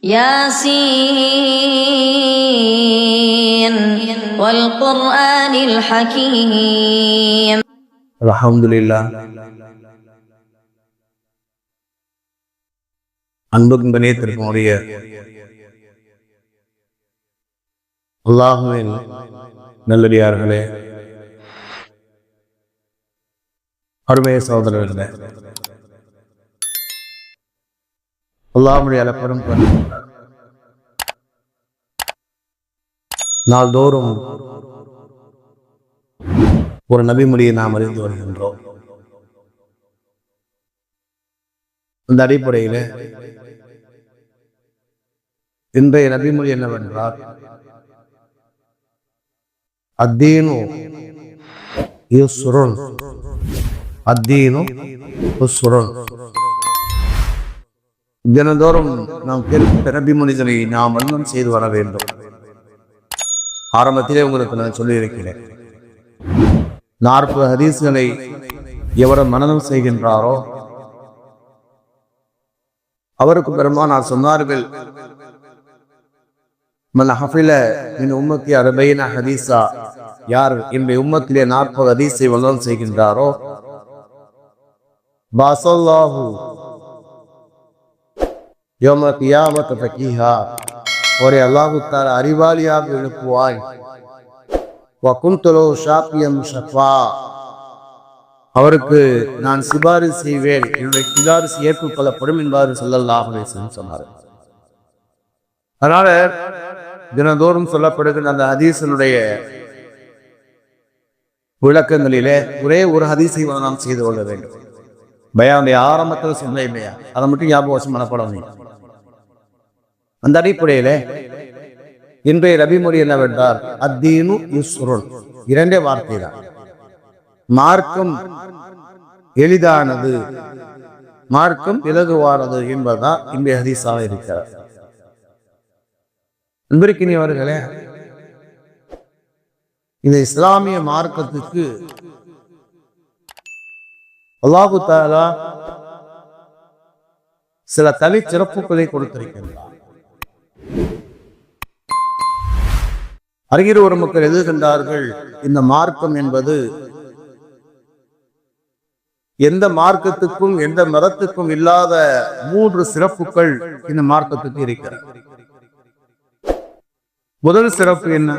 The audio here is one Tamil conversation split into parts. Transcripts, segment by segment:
ياسين والقرآن الحكيم. அல்ஹம்துலில்லாஹ். அன்புக்கும் கண்ணியத்திற்கும் உரிய அல்லாஹ்வின் நல்லடியார்களே, அருமைய சகோதரர்களே, அல்லாஹ்வுடைய அளப்பெரும் நாள்தோறும் ஒரு நபிமொழியை நாம் அறிந்து வருகின்றோம். அந்த அடிப்படையில் இன்றைய நபிமொழி என்னவென்றால், அத்தீனு யுஸ்ருன், அத்தீனு யுஸ்ருன். தினந்தோறும் நாம் கேட்கிற நபிமொழிகளை நாம் மனனம் செய்து வர வேண்டும். ஆரம்பத்திலே உங்களுக்கு நான் சொல்லியிருக்கிறேன், 40 ஹதீஸ்களை எவரும் மனனம் செய்கின்றாரோ அவருக்கு பெருமானார் சொன்னார்கள், மன் ஹஃபில மின் உம்மத்தி 40 ஹதீஸா, யார் இன்றைய உம்மத்திலே 40 ஹதீஸை மனனம் செய்கின்றாரோ, பாஸல்லாஹு யௌம கியாமத் ஃபகீஹா, ஒரே அல்லாஹ் தஆலா அறிவாளியாக எழுப்புவாய். வகுன்துலு ஷாபியம் ஷஃபா, அவருக்கு நான் சிபாரிசு செய்வேன், என்னுடைய சிபாரிசு ஏற்றுக்கொள்ளப்படும் என்பார் ஸல்லல்லாஹு அலைஹி வஸல்லம் சொன்னார். அதனால தினந்தோறும் சொல்லப்படுகிற அந்த ஹதீஸினுடைய விளக்கங்களிலே ஒரே ஒரு ஹதீஸை நாம் செய்து கொள்ள வேண்டும். பயானுடைய ஆரம்பத்தில் சொன்ன இல்லையா, அதை மட்டும் ஞாபகம் வச்சு மனப்படணும். அந்த அடிப்படையிலே இன்றைய நபிமொழி என்னவென்றால், அத்தீனு யுஸ்ருன், இரண்டே வார்த்தை தான். மார்க்கம் எளிதானது, மார்க்கம் இலகுவானது என்பதுதான் இன்றைய ஹதீஸாக இருக்கிறார். அன்பிற்கினியவர்களே, இந்த இஸ்லாமிய மார்க்கத்துக்கு அல்லாஹ் தஆலா சில தனி சிறப்புகளை கொடுத்திருக்கின்றார். அறிஞர் ஒரு மக்கள் எழுதுகின்றார்கள், இந்த மார்க்கம் என்பது எந்த மார்க்கத்துக்கும் எந்த மதத்துக்கும் இல்லாத 3 சிறப்புகள் இந்த மார்க்கத்துக்கு இருக்கிறது. முதல் சிறப்பு என்ன?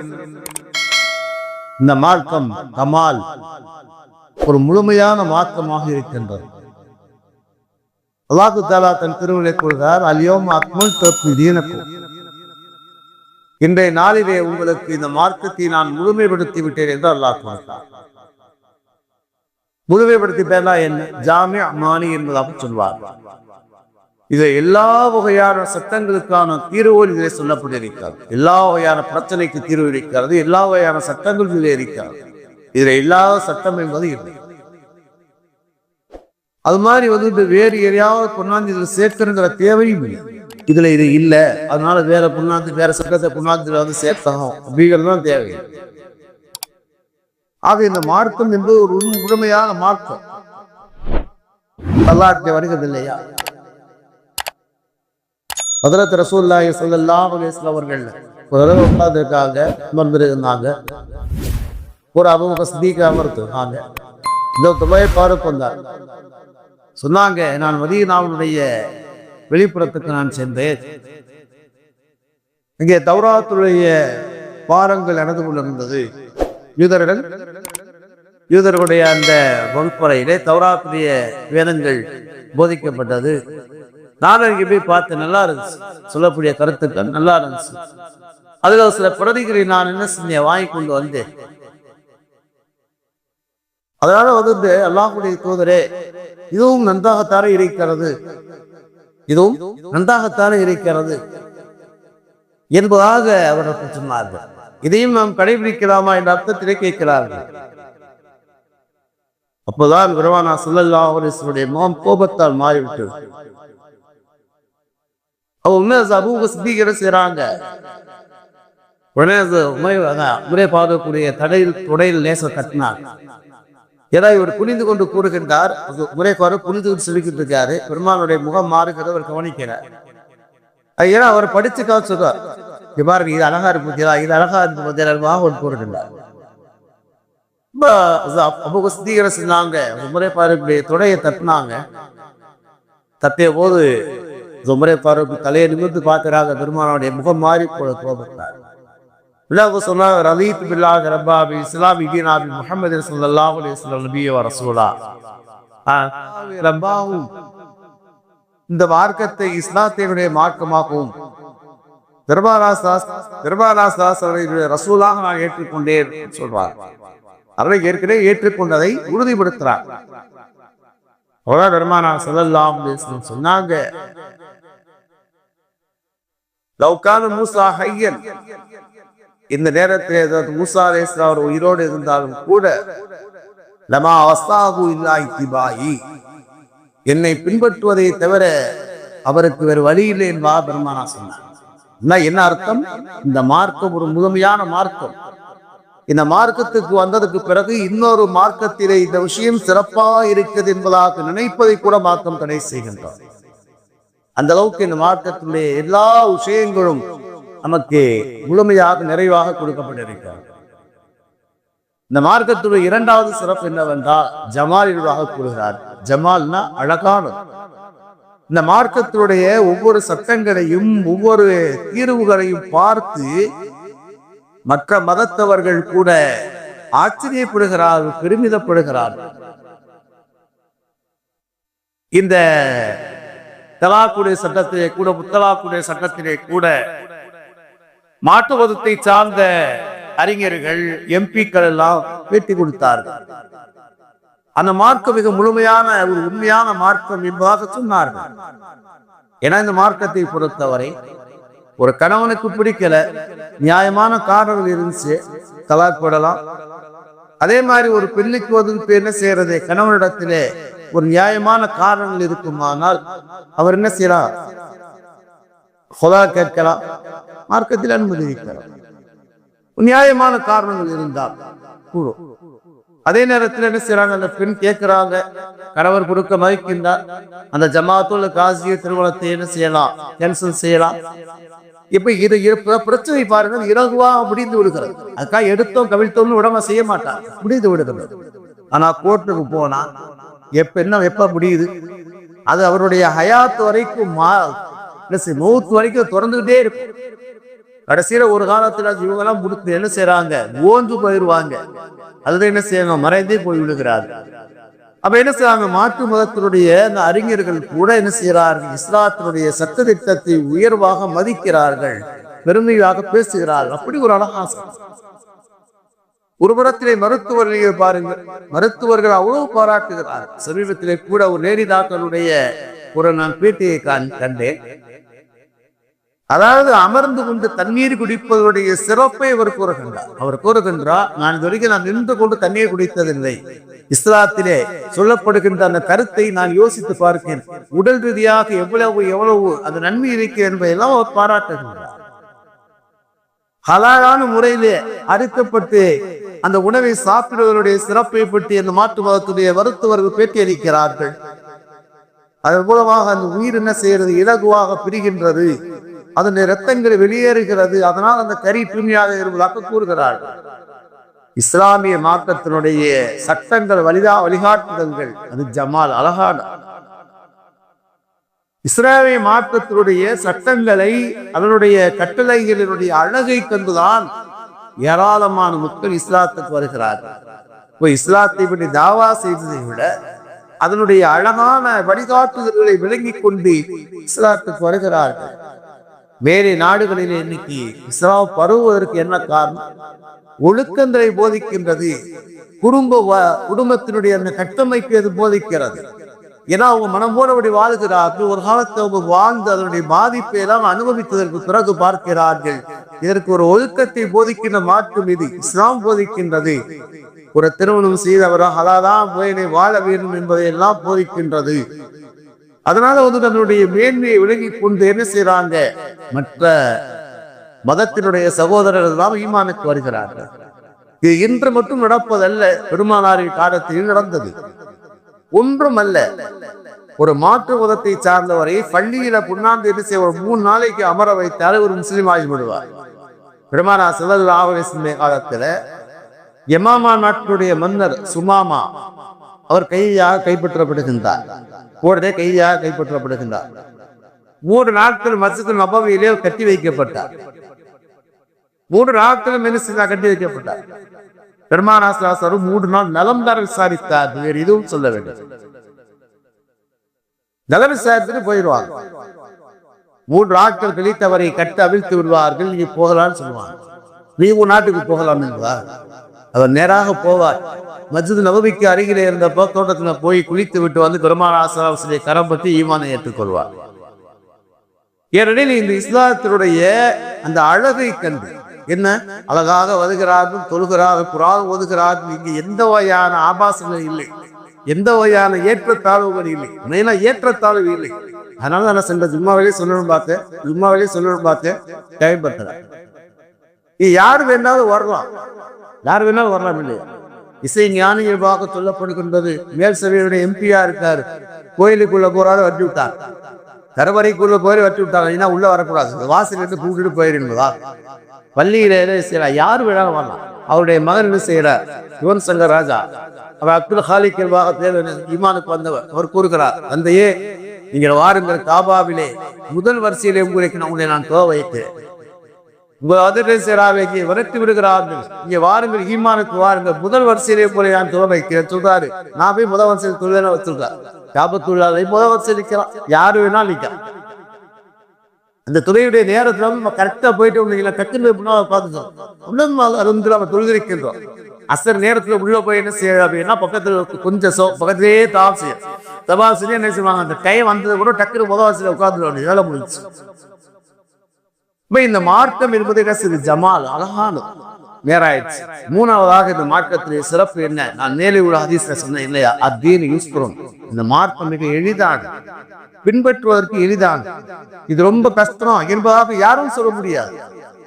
இந்த மார்க்கம் கமால், ஒரு முழுமையான மார்க்கமாக இருக்கின்றது. அல்லாஹ் தஆலா தன் திருமறை கூறுகிறார், அல்யௌம அக்மல்து லக்கும் தீனக்கும், இன்றைய நாளிலே உங்களுக்கு இந்த மார்க்கத்தை நான் முழுமைப்படுத்தி விட்டேன் என்று அல்லாஹ் கூறுகிறார். முழுமைப்படுத்தி பேரா என்ன? ஜாமிஅ மானி என்பதாக சொல்வார். இது எல்லா வகையான சட்டங்களுக்கான தீர்வுகள் இதிலே சொல்லப்பட்டிருக்கிறது. எல்லா வகையான பிரச்சனைக்கு தீர்வு இருக்கிறது, எல்லா வகையான சட்டங்கள் இதிலே இருக்கிறது. இதுல இல்லாத சட்டம் என்பது இல்லை. அது மாதிரி வேறு எதையாவது கொண்டாந்து இதில் சேர்த்துங்கிற தேவையும் இல்லை. இதுல இது இல்லை, அதனால வேற புண்ணாந்து வேற சட்டத்தை புண்ணாந்து சேர்த்தோம் அப்படிங்கிறது தேவை. ஆக இந்த மார்க்கம் என்பது ஒரு முழுமையான மார்க்கம். அல்லாஹ்வுடைய வருகிறது இல்லையா? ஹஜ்ரத் ரசூலுல்லாஹி ஸல்லல்லாஹு அலைஹி வஸல்லம் அவர்கள் ஒரு உட்கார்ந்திருக்காங்க, அமர்ந்திருந்தாங்க. ஒரு அபூபக்கர் சித்திக் அமர்ந்தாங்க. இந்த துபை பாருக்கு வந்தார். சொன்னாங்க, நான் மதீனாவுடைய வெளிப்புறத்துக்கு நான் சென்றேன். இங்கே தௌராத்துடைய பாரங்கள் நடந்து கொண்டிருந்தது. யூதர்களுடைய அந்த வகுப்பறையிலே தௌராத்துடைய வேதங்கள் போதிக்கப்பட்டது. நானும் இங்கே போய் பார்த்து நல்லா இருந்துச்சு, சொல்லக்கூடிய கருத்துக்கள் நல்லா இருந்துச்சு. அதுல சில பிரதிகளை நான் என்ன செஞ்சேன், வாங்கி கொண்டு வந்தேன். அதனால அல்லாஹ்வுடைய தூதரே, இதுவும் நன்றாகத்தானே இருக்கிறது, இதுவும் நன்றாகத்தானே இருக்கிறது என்பதாக அவர்கள் சொன்னார்கள். இதையும் நாம் கடைபிடிக்கலாமா என்ற அர்த்தத்திலே கேட்கிறார்கள். அப்போதான் பெருமானார் ஸல்லல்லாஹு அலைஹி வஸல்லம் முகம் கோபத்தால் மாறிவிட்டது. அவங்க அபூபக்கர் சித்திக் செய்யறாங்க. உடனே பார்க்கக்கூடிய தொடையில் லேச கட்டினார். ஏதாவது இவர் குனிந்து கொண்டு கூறுகின்றார், முறைப்பாடு குனிந்து கொண்டு சொல்லிக்கிட்டு இருக்காரு. பெருமானுடைய முகம் மாறுகிறத அவர் கவனிக்கிறார். ஏன்னா அவர் படிச்சுக்கா சொல்றார், இங்க பாருங்க இது அழகா இருக்கு பத்தியா, இது அழகா இருக்கு பத்தியா ஒரு போறது இல்லை. சொன்னாங்க ஒரு முறை பாருங்க தொடையை தட்டினாங்க. தட்டிய போது முறை பாருங்க தலையை நிமிர்ந்து பார்க்கிறாங்க. பெருமானுடைய முகம் மாறி கோபப்பட்டார். சொன்னாங்க ரலீத்து பில்லாஹி ரப்பா இஸ்லாமி தீனாபி முஹம்மது ஸல்லல்லாஹு அலைஹி வஸல்லம் நபிய வ ரசூலா. ரப்பாவும் இந்த மார்க்கத்தை இஸ்லாத்தினுடைய மார்க்கமாகவும் பெருமானாருடைய ரசூலாக நான் ஏற்றுக்கொண்டேன் சொல்றார். அவரை ஏற்கனவே ஏற்றுக்கொண்டதை உறுதிப்படுத்துறார். பெருமானார் ஸல்லல்லாஹு அலைஹி வஸல்லம் சொன்னாங்க, லவ் கான மூஸா ஹய்யன், இந்த நேரத்தில் மூஸா அலைஹிஸ்ஸலாம் அவர் உயிரோடு இருந்தாலும் கூட லமா வஸாஹு இல்லா இத்திபாயி, என்னை பின்பற்றுவதை தவிர அவருக்கு வேறு வழி இல்லை என்பா பெருமானா சொன்னார். என்ன அர்த்தம்? இந்த மார்க்கம் ஒரு முழுமையான மார்க்கம். இந்த மார்க்கத்துக்கு வந்ததுக்கு பிறகு இன்னொரு மார்க்கத்திலே இந்த விஷயம் சிறப்பாக இருக்குது என்பதாக நினைப்பதை கூட மார்க்கம் தடை செய்கின்றார். அந்த அளவுக்கு இந்த மார்க்கத்திலே எல்லா விஷயங்களும் நமக்கு முழுமையாக நிறைவாக கொடுக்கப்பட்டிருக்கிறது. இந்த மார்க்கத்துடைய இரண்டாவது சிறப்பு என்னவென்றால் ஜமாலினூடாக கூறுகிறார். ஜமால்னா அழகானது. இந்த மார்க்கத்தினுடைய ஒவ்வொரு சட்டங்களையும் ஒவ்வொரு தீர்வுகளையும் பார்த்து மற்ற மதத்தவர்கள் கூட ஆச்சரியப்படுகிறார்கள், பெருமிதப்படுகிறார்கள். இந்த தலாக்குடைய சட்டத்திலே கூட முத்தலாக்குடைய சட்டத்திலே கூட மாற்று மதத்தை சார்ந்த அறிஞர்கள் எம்பிக்கள் எல்லாம் பேட்டி கொடுத்தார்கள். அந்த மார்க்கம் மிக முழுமையான ஒரு உண்மையான மார்க்கம் என்பதாக சொன்னார்கள். ஏன்னா இந்த மார்க்கத்தை பொறுத்தவரை ஒரு கணவனுக்கு பிடிக்கல, நியாயமான காரணங்கள் இருந்துச்சு, தலாக் போடலாம். அதே மாதிரி ஒரு பெண்ணுக்கு வந்து என்ன செய்யறது, கணவனிடத்திலே ஒரு நியாயமான காரணங்கள் இருக்குமானால் அவர் என்ன செய்யலாம், ஹொலா கேட்கலாம், மார்க்கத்தில் அனுமதிக்கலாம். நியாயமான காரணங்கள் இருந்தால் கூடும். அதே நேரத்தில் என்ன செய்யறாங்க, அந்த பெண் கேட்கிறாங்க, கணவர் கொடுக்க மறுக்கின்றார், அந்த ஜமாத்துல் காசிய திருமணத்தை என்ன செய்யலாம், கேன்சல் செய்யலாம். இப்ப இது பிரச்சனை பாருங்க, இலகுவா முடிந்து விடுகிறது. அதுக்காக எடுத்தோம் கவிழ்த்தோம்னு உடம்ப செய்ய மாட்டாங்க, முடிந்து விடுகிறது. ஆனா கோர்ட்டுக்கு போனா எப்ப முடியுது, அது அவருடைய ஹயாத் வரைக்கும் மௌத் வரைக்கும் தொடர்ந்துகிட்டே இருக்கும். கடைசியில ஒரு காலத்துல இவங்க எல்லாம் முடித்து என்ன செய்யறாங்க, ஓஞ்சு போயிடுவாங்க. அதுதான் என்ன செய்யணும், மறைந்தே போய் விடுகிறார்கள். அப்ப என்ன செய்யறாங்க, மாற்று மதத்தினுடைய அந்த அறிஞர்கள் கூட என்ன செய்யறார்கள், இஸ்லாத்தினுடைய சட்ட திட்டத்தை உயர்வாக மதிக்கிறார்கள், பெருமையாக பேசுகிறார்கள். அப்படி ஒரு அழகாசம். ஒரு புறத்திலே மருத்துவர்கள் பாருங்கள், மருத்துவர்கள் அவ்வளவு பாராட்டுகிறார். சமீபத்திலே கூட ஒரு லேடி டாக்டருடைய ஒரு நான் பேட்டியை கண்டேன். அதாவது அமர்ந்து கொண்டு தண்ணீர் குடிப்பதனுடைய சிறப்பை அவர் கூறுகின்றார். அவர் கூறுகின்றார், நான் இது வரைக்கும் நான் நின்று கொண்டு தண்ணீர் குடித்ததில்லை. இஸ்லாத்திலே சொல்லப்படுகின்ற அந்த கருத்தை நான் யோசித்து பார்க்கிறேன். உடல் ரீதியாக எவ்வளவு அந்த நன்மை இருக்கிறது என்பதையெல்லாம் அவர் பாராட்டுகின்றார். ஹலாலான முறையிலே அறுக்கப்பட்டு அந்த உணவை சாப்பிடுவதனுடைய சிறப்பை பற்றி அந்த மாற்று மதத்துடைய மருத்துவர்கள் பேட்டி அளிக்கிறார்கள். அதன் மூலமாக அந்த உயிர் என்ன செய்யறது, இலகுவாக பிரிகின்றது, அதனுடைய ரத்தங்கள் வெளியேறுகிறது, அதனால் அந்த கறி தூய்மையாக இருப்பதாக கூறுகிறார்கள். இஸ்லாமிய மார்க்கத்தினுடைய சட்டங்கள் வழிகாட்டுதல்கள் அது ஜமால் அழகான. இஸ்லாமிய மார்க்கத்தினுடைய சட்டங்களை அதனுடைய கட்டளைகளினுடைய அழகை கண்டுதான் ஏராளமான மக்கள் இஸ்லாத்துக்கு வருகிறார்கள். இஸ்லாத்தை பற்றி தாவா செய்ததை விட அதனுடைய அழகான வழிகாட்டுதல்களை விளங்கிக் கொண்டு இஸ்லாத்துக்கு வருகிறார்கள். வேறு நாடுகளில் இன்னைக்கு இஸ்லாம் பரவுவதற்கு என்ன காரணம், ஒழுக்கங்களை போதிக்கின்றது, குடும்பத்தினுடைய அந்த கட்டமைப்பு அது போதிக்கிறது. ஏன்னா அவங்க மனம் போனபடி வாழ்கிறார்கள். ஒரு காலத்தை அவங்க வாழ்ந்து அதனுடைய பாதிப்பை எல்லாம் அனுபவித்ததற்கு பிறகு பார்க்கிறார்கள். இதற்கு ஒரு ஒழுக்கத்தை போதிக்கின்ற மாற்றம் இது இஸ்லாம் போதிக்கின்றது. ஒரு திருமணம் செய்தவராக ஹலாலான முறையினை வாழ வேண்டும் என்பதை எல்லாம் போதிக்கின்றது. அதனால வந்து தன்னுடைய மேன்மையை விளங்கிக் கொண்டு என்ன செய்யறாங்க, மற்ற மதத்தினுடைய சகோதரர்கள் எல்லாம் ஈமானுக்கு வருகிறார்கள். இது இன்று மட்டும் நடப்பதல்ல, பெருமானாரின் காலத்தில் நடந்தது ஒன்றும் அல்ல. ஒரு மாற்று மதத்தை சார்ந்தவரை பள்ளியில புண்ணாந்து என்ன செய்ய ஒரு 3 நாளைக்கு அமர வைத்தால் ஒரு முஸ்லீம் ஆகிவிடுவார். பெருமானா ஸல்லல்லாஹு அலைஹி வஸல்லம் காலத்துல யமாமா நாட்டுடைய மன்னர் சுமாமா அவர் கையாக கைப்பற்றப்படுகின்றார். கூடவே கையாக கைப்பற்றப்படுகின்றார். 3 நாட்கள் மஸ்ஜித் நபவியிலே கட்டி வைக்கப்பட்டார். 3 நாட்கள் மெலிசினா கட்டி வைக்கப்பட்டார். பெருமானா ஸல்லல்லாஹு அலைஹி 3 நாள் நலம் தர விசாரித்தார். வேறு எதுவும் சொல்ல வேண்டும். நலம் விசாரித்துட்டு போயிடுவாங்க. 3 நாட்கள் கழித்து அவரை கட்ட அவிழ்த்து விடுவார்கள். நீ போகலான்னு சொல்லுவாங்க. நீ உன் நாட்டுக்கு போகலாம் என்பார். அவர் நேராக போவார். மஸ்ஜித் நபவிக்கு அருகிலே இருந்தப்போ தோட்டத்துல போய் குளித்து விட்டு வந்து பெருமானா ஸல்லல்லாஹு அலைஹி வஸல்லம் கரம் பற்றி ஈமானை ஏற்றுக்கொள்வார். ஏனெனில் இந்த இஸ்லாத்தினுடைய அந்த அழகை கண்டு என்ன அழகாக வருகிறார்கள், தொழுகிறார்கள், குர்ஆன் ஓதுகிறார்கள். இங்கு எந்த வகையான ஆபாசங்கள் இல்லை, எந்த வகையான ஏற்றத்தாழ்வுகள் இல்லை, மெயினா ஏற்றத்தாழ்வு இல்லை. அதனால நான் சென்ற ஜும்மாவிலே சொல்லணும் பார்த்தேன் டைம் பத்தல. யார் வேணாலும் வரலாம், யார் வேணாலும் வரலாம் இல்லையா? இசை ஞானியமாக சொல்லப்படுகின்றது. மேல் சபையுடைய எம்பியா இருக்காரு, கோயிலுக்குள்ள போறாரு, வட்டி விட்டார். கருவறைக்குள்ள போய் வட்டி விட்டாங்க. ஏன்னா உள்ள வரக்கூடாது, வாசல் இருந்து கூட்டிட்டு போயிருந்ததா. பள்ளியில செய்யலாம், யாரு வேணாலும் வரலாம். அவருடைய மகன் என்ன செய்யறார், யுவன் சங்கர் ராஜா, அவர் அப்துல் ஹாலிக் ஈமானுக்கு வந்தவர். அவர் கூறுகிறார், தந்தையே நீங்கள் வாருங்கள், காபாவிலே முதல் வரிசையிலே உங்களை நான் தோவ வைத்தேன். உங்கள் அதிர்ச்சி விரட்டி விடுகிறார்கள். இங்க வாருங்கள், ஈமானுக்கு வாருங்கள், முதல் வரிசையிலே போல நான் தோவ வைக்கிறேன் சொல்றாரு. நான் போய் முதல் வரிசையில் தொழுவேன் வச்சிருக்கேன். காபத்துள்ளாவை முதல் வரிசையில் நிற்கலாம், யாரு வேணாலும் நிற்கலாம். அந்த துறையுடைய நேரத்துல நம்ம கரெக்டா போயிட்டு கட்டுன்னு பார்த்துக்கோம். தொழுதிருக்கின்றோம். அசர் நேரத்துல உள்ள போய் என்ன செய்ய அப்படின்னா பக்கத்துல கொஞ்சம் பக்கத்திலே தபாசிலே என்ன செய்வாங்க, அந்த டைம் வந்தது கூட டக்குனு முதவாசில உட்கார்ந்து வேலை முடிச்சு. இந்த மார்க்கம் என்பது என்ன, ஜமால் அழகான நேராயிடுச்சு. 3வதாக இந்த மார்க்கத்திலே சிறப்பு என்ன, நான் மேலே உள்ள ஹதீஸ்ல சொன்னேன் இல்லையா, அத்தீன் யூஸ்புரம். இந்த மார்க்கம் மிக எளிதான, பின்பற்றுவதற்கு எளிதான, இது ரொம்ப கஷ்டம் என்பதாக யாரும் சொல்ல முடியாது.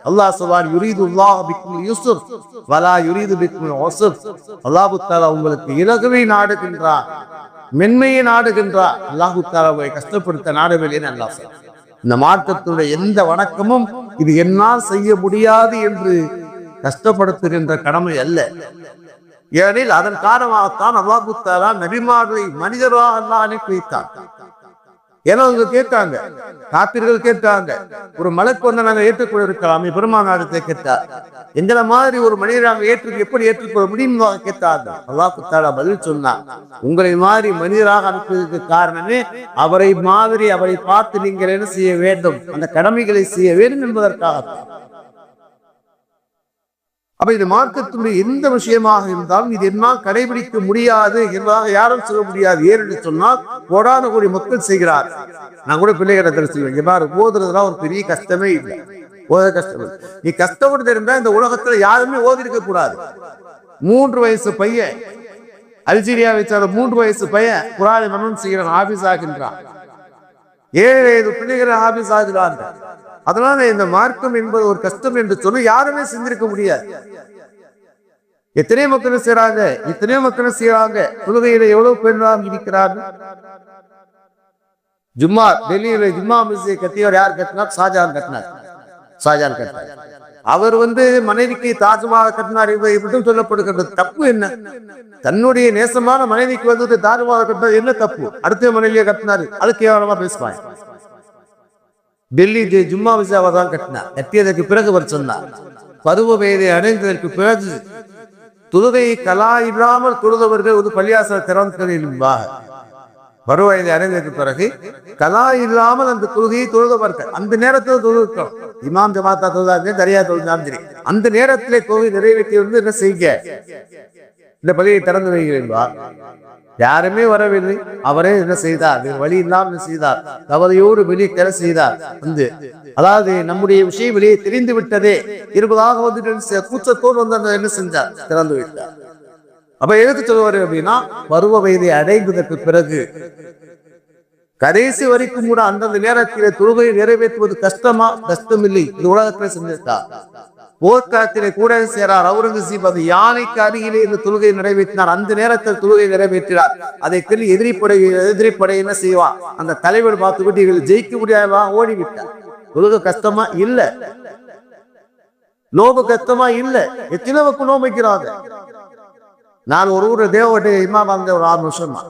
அல்லாஹ் சொல்வார், யுரீதுல்லாஹு பிக்குல் யுஸ்ர் வலா யுரீது பிக்குல் உஸ்ர். அல்லாஹ் தஆலா உங்களுக்கு இலகுவை நாடுகின்றார், மென்மையை நாடுகின்றார். அல்லாஹ் தஆலா உங்களை கஷ்டப்படுத்த நாடவில்லை என்று அல்லாஹ் சொல்றார். இந்த மார்க்கத்துடைய எந்த வணக்கமும் இது என்னால் செய்ய முடியாது என்று கஷ்டப்படுத்துகின்ற கடமை அல்ல. ஏனெனில் அதன் காரணமாகத்தான் அல்லாஹ் தஆலா நபிமார்களை மனிதராக அல்லாஹ் அனுப்பி வைத்தார். ஏன்னா அவங்க கேட்டாங்க, காப்பீர்கள் கேட்டாங்க, ஒரு மலக்கு வந்து நாங்க ஏற்றுக்கொள்ள இருக்கலாமே, பெருமானாரத்தை கேட்டார். எங்களை மாதிரி ஒரு மனிதரை நாங்கள் எப்படி ஏற்றுக்கொள்ள முடியும் கேட்டார்கள். அல்லாஹ் தஆலா பதில் சொன்னார், உங்களை மாதிரி மனிதராக அனுப்புவதற்கு காரணமே அவரை மாதிரி அவரை பார்த்து நீங்கள் என்ன செய்ய வேண்டும், அந்த கடமைகளை செய்ய வேண்டும் என்பதற்காக. அப்ப இது மார்க்கத்துடைய எந்த விஷயமாக இருந்தாலும் இது என்னால் கடைபிடிக்க முடியாது என்பதாக யாரும் சொல்ல முடியாது. ஏன்னு சொன்னால் கோடான கோடி மக்கள் செய்கிறார். நான் கூட பிள்ளைகளை சொல்லுவேன், எவ்வாறு ஓதுறதுலாம் ஒரு பெரிய கஷ்டமே இல்லை, ஓத கஷ்டம். நீ கஷ்டப்பட்டு இருந்தா இந்த உலகத்துல யாருமே ஓதி இருக்க கூடாது. 3 வயசு பையன், அல்ஜீரியாவை சேர்ந்த 3 வயசு பையன் குர்ஆனை மனனம் செய்கிறான், ஆபீஸ் ஆகின்றான். 7 பிள்ளைகளை ஆபீஸ் ஆகிறான். அதனால இந்த மார்க்கம் என்பது ஒரு கஷ்டம் என்று சொல்லி யாருமே சிந்திருக்க முடியாது. எத்தனை மக்கள் செய்யறாங்க, தொழுகையில எவ்வளவு பேர் இருக்கிறார்கள். ஜும்மா டெல்லியில ஜும்மா மஸ்ஜிதை கட்டியவர் யார் கட்டினார்? ஷாஜஹான் கட்டினார். அவர் மனைவிக்கு தாஜ்மஹால் கட்டினார் இப்படி சொல்லப்படுகிறது. தப்பு என்ன? தன்னுடைய நேசமான மனைவிக்கு தாஜ்மஹால் கட்டினார், என்ன தப்பு? அடுத்த மனைவியை கட்டினாரு, அது கேவலமா பேசுவாங்க. டெல்லி ஜும்மா மஸ்ஜிதை தான் கட்டினார். கட்டியதற்கு பிறகு அவர் சொன்னார், பருவ வயதை அடைந்ததற்கு பிறகு தொழுகை கலா இல்லாமல் தொழுதவர்கள் பள்ளியாசல் திறந்திருப்பாக. பருவ வயதை அடைந்ததற்கு பிறகு கலா இல்லாமல் அந்த தொழுகையை தொழுதவர்கள் அந்த நேரத்தில் தொழுகிறோம். இமாம் ஜமாத்தா தொழுதாங்க, தரியா தொழுதாம் சரி, அந்த நேரத்திலே தொழுகை நிறைவேற்றி என்ன செய்ய, இந்த பள்ளியை திறந்து வைக்கிறீர்களா? யாருமே வரவில்லை. அவரே என்ன செய்தார், வழி இல்லாமல் செய்தார், தவறையோடு வெளியே தெர செய்தார். அதாவது நம்முடைய விஷயம் வெளியே தெரிந்து விட்டதே இருப்பதாக கூச்சத்தோடு என்ன செஞ்சார், திறந்து விட்டார். அப்ப எதுக்கு சொல்லுவாரு அப்படின்னா, பருவ வயதை அடைந்ததற்கு பிறகு கடைசி வரைக்கும் கூட அந்தந்த நேரத்திலே தொழுகையை நிறைவேற்றுவது கஷ்டமா? கஷ்டம் இல்லை, இந்த உலகத்திலே செஞ்சிருக்கார். போர்க்காலத்திலே கூட சேரார் அவுரங்கசீப் அந்த யானைக்கு அருகிலே இந்த தொழுகை நிறைவேற்றினார். அந்த நேரத்தில் தொழுகை நிறைவேற்றினார். அதை கருதி எதிரிப்படை என்ன செய்வான், அந்த தலைவர் பார்த்துக்கிட்டு இவர்கள் ஜெயிக்க முடியாதா ஓடிவிட்டார். தொழுகை கஷ்டமா இல்ல, நோம்பு கஷ்டமா இல்ல, எத்தனை நோம்பிக்கிறாங்க. நான் ஒரு ஊர் தேவட்டை இமாம் வந்த ஒரு 6 வருஷமா.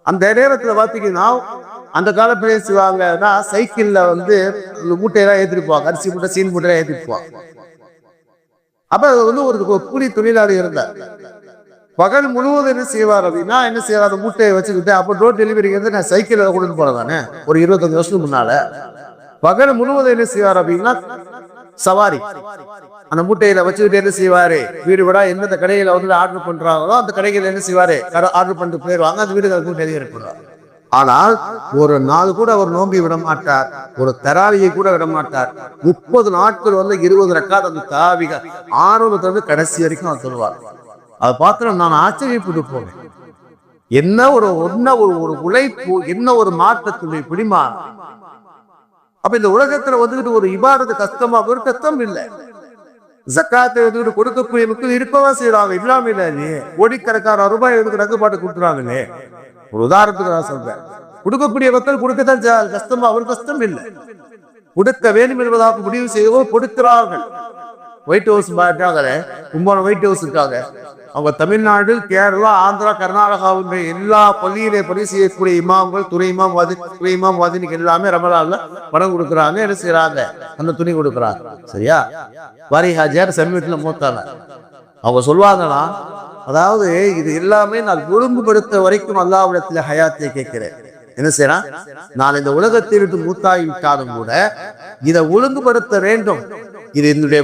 அந்த நேரத்துல பாத்தீங்கன்னா அந்த காலத்துல செய்வாங்கன்னா சைக்கிள்ல மூட்டையெல்லாம் ஏற்றிட்டு போவாங்க, அரிசி மூட்டை சீன் மூட்டையெல்லாம் ஏற்றிட்டு போவாங்க. அப்ப அது ஒரு கூலி தொழிலாளி இருந்தார். பகல் முழுவதும் என்ன செய்வார் அப்படின்னா, என்ன செய்வார், அந்த மூட்டையை வச்சுக்கிட்டு அப்போ டோர் டெலிவரிங்கிறது நான் சைக்கிள் கொண்டு போறேன் தானே, ஒரு 25 வருஷத்துக்கு முன்னால. பகல் முழுவதும் என்ன செய்வார் அப்படின்னா சவாரி அந்த மூட்டையில வச்சுக்கிட்டு என்ன செய்வாரு, வீடு விடா எந்தெந்த கடையில ஆர்டர் பண்றாங்களோ அந்த கடைகள் என்ன செய்வாரு, ஆர்டர் பண்ணிட்டு போயிடுவாங்க, அந்த வீடுகளுக்கு டெலிவரி பண்ணுவாங்க. ஆனால் ஒரு நாள் கூட அவர் நோம்பி விட மாட்டார், ஒரு தராவியை கூட விட மாட்டார். 30 நாட்கள் 20 ரக்காத் அந்த தராவிகள் ஆரம்பத்துல கடைசி வரைக்கும் அவர் சொல்லுவார். அதை பார்த்து நான் ஆச்சரியப்பட்டு போனேன். என்ன ஒரு உழைப்பு, என்ன ஒரு மாற்றத்துடைய பிடிமா. அப்ப இந்த உலகத்துல ஒரு இபாதத்து கஷ்டமா, ஒரு கஷ்டம் இல்லை. ஜக்காத்தை கொடுக்கக்கூடிய மக்கள் இருக்கதான் செய்யறாங்க, இல்லாம இல்லை. கோடிக்கணக்கான ரூபாய் ரங்குபாட்டு கொடுக்குறாங்களே. ஒரு உதாரணத்துக்கு நான் சொல்றேன், கொடுக்கக்கூடிய மக்கள் கொடுக்கத்தான் கஷ்டமா, ஒரு கஷ்டம் இல்லை. கொடுக்க வேண்டும் என்பதாக முடிவு செய்யவும் கொடுக்கிறார்கள். White house Kumbakonam white house இருக்காங்க. அவங்க தமிழ்நாடு, கேரளா, ஆந்திரா, கர்நாடகாவுடைய எல்லா பள்ளியிலே பணி செய்யக்கூடிய இமாம்கள், துணை இமாம் வாதினிக்கு எல்லாமே ரமலான்ல பணம் கொடுக்குறாங்க. என்ன செய்யறாங்க, அந்த துணி கொடுக்குறாங்க. சரியா, வாரி ஹாஜியார் சமீபத்தில் மூத்தாங்க. அவங்க சொல்லுவாங்கன்னா, அதாவது இது எல்லாமே நான் ஒழுங்குபடுத்த வரைக்கும் அல்லாஹ்விடத்துல ஹயாத்தை கேட்கிறேன். என்ன செய்யறான், நான் இந்த உலகத்தை விட்டு மூத்தாகிவிட்டாலும் கூட இதை ஒழுங்குபடுத்த வேண்டும். இது என்னுடைய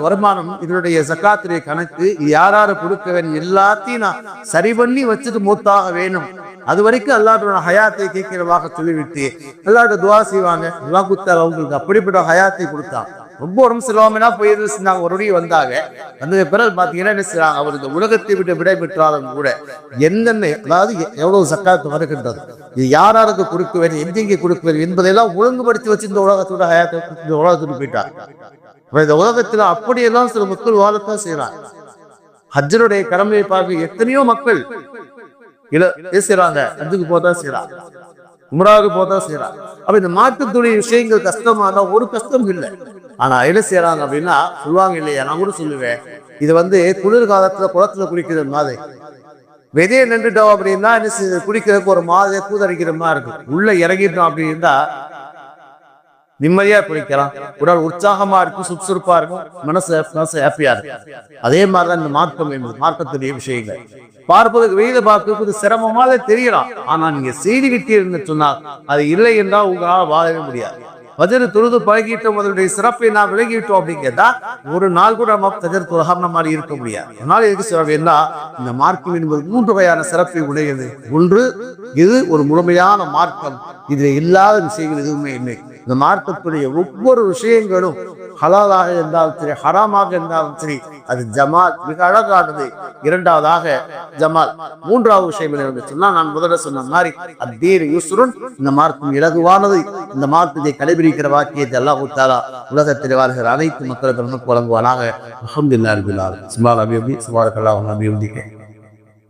வருமானம், இதனுடைய ஜக்காத்துடைய கணக்கு, இது யாராரு கொடுக்க வேண்டும் எல்லாத்தையும் நான் சரி பண்ணி வச்சுட்டு மூத்தாக வேணும். அது வரைக்கும் அல்லாஹ்வுடைய ஹயாத்தை கேட்கிறவாக சொல்லிவிட்டு அல்லாஹ்வுடைய துஆ செய்வாங்க. அல்லாஹ் கொடுத்தாங்க, அவங்களுக்கு அப்படிப்பட்ட ஹயாத்தை கொடுத்தான். ரொம்ப உடம்பு செல்லாமனா போயிருந்தாங்க. ஒரு வந்தாங்க. அந்த பிறகு பாத்தீங்கன்னா என்ன செய்யறாங்க, அவர் இந்த உலகத்தை விட்டு விடை பெற்றாலும் கூட என்னென்ன, அதாவது எவ்வளவு சக்காத்து வருகின்றது, இது யாராருக்கு கொடுக்க வேண்டும், எங்கெங்கே கொடுக்க வேண்டும் என்பதையெல்லாம் ஒழுங்குபடுத்தி வச்சு இந்த உலகத்தோட ஹயாத்தை இந்த உலகத்துக்கு போயிட்டார். இந்த உலகத்துல அப்படியெல்லாம் சில மக்கள் வாழத்தான் செய்யறாங்க. ஹஜ்ஜனுடைய கடமையை பார்க்க எத்தனையோ மக்கள் பேசுறாங்க, ஹஜ்ஜுக்கு போதான் செய்யறாங்க, உம்ராவுக்கு போதான் செய்யறாங்க. அப்ப இந்த மாற்றுத்துறை விஷயங்கள் கஷ்டமான ஒரு கஷ்டம் இல்லை. ஆனா என்ன செய்யறாங்க அப்படின்னா சொல்லுவாங்க இல்லையா, நான் கூட சொல்லுவேன், இது குளிர்காலத்துல குளத்துல குளிக்கிற மாதிரி விதையை நின்றுட்டோம் அப்படின்னா என்ன குளிக்கிறதுக்கு ஒரு மாதிரி கூதரிக்கிற மாதிரி இருக்கு. உள்ள இறங்கிட்டோம் அப்படின்னா நிம்மதியா குளிக்கலாம், உடல் உற்சாகமா இருக்கும், சுறுசுறுப்பா இருக்கும், மனசு ஹாப்பியா இருக்கும். அதே மாதிரிதான் இந்த மார்க்கம் என்பது, மார்க்கத்துடைய விஷயங்கள் பார்ப்பதற்கு வெளியில பார்ப்பதற்கு சிரமமாக தெரியலாம். ஆனா நீங்க செய்துகிட்டே இருந்து சொன்னால் அது இல்லை என்றால் உங்களால் வாழவே முடியாது. வஜர் தொழுது பழகிட்டோம், அதனுடைய சிறப்பை நாம் விலகிவிட்டோம் அப்படிங்கிறதா ஒரு நாள் கூட நம்ம வஜர் தொழாம மாதிரி இருக்க முடியாது. அதனால எதுக்கு சிறப்பு என்ன, இந்த மார்க்கம் என்பது 3 வகையான சிறப்பை உடையது. ஒன்று, இது ஒரு முழுமையான மார்க்கம், இதுல இல்லாத விஷயங்கள் எதுவுமே இல்லை. இந்த மார்க்கத்துடைய ஒவ்வொரு விஷயங்களும் ஹலாலாக இருந்தாலும் சரி, ஹராமாக இருந்தாலும் சரி, அது ஜமால் மிக அழகானது. இரண்டாவதாக ஜமால். மூன்றாவது விஷயம் என்ன சொன்னா, நான் முதல்ல சொன்ன மாதிரி அத்தீன் யுஸ்ருன், இந்த மார்க்கம் இலகுவானது. இந்த மார்க்கத்தை கடைபிடிக்கிற வாக்கியத்தை அல்லாஹ் தஆலா உலகத்தில் வாழ்கிற அனைத்து மக்களுக்கு வழங்குவானாக. அல்ஹம்துலில்லாஹி ரப்பில் ஆலமீன். சுப்ஹானல்லாஹி வபிஹம்திஹி, சுப்ஹானல்லாஹி வபிஹம்திஹி,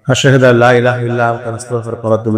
அஷ்ஹது அல்லா இலாஹா இல்லல்லாஹு வ அஸ்தக்ஃபிருக வ அத்தூபு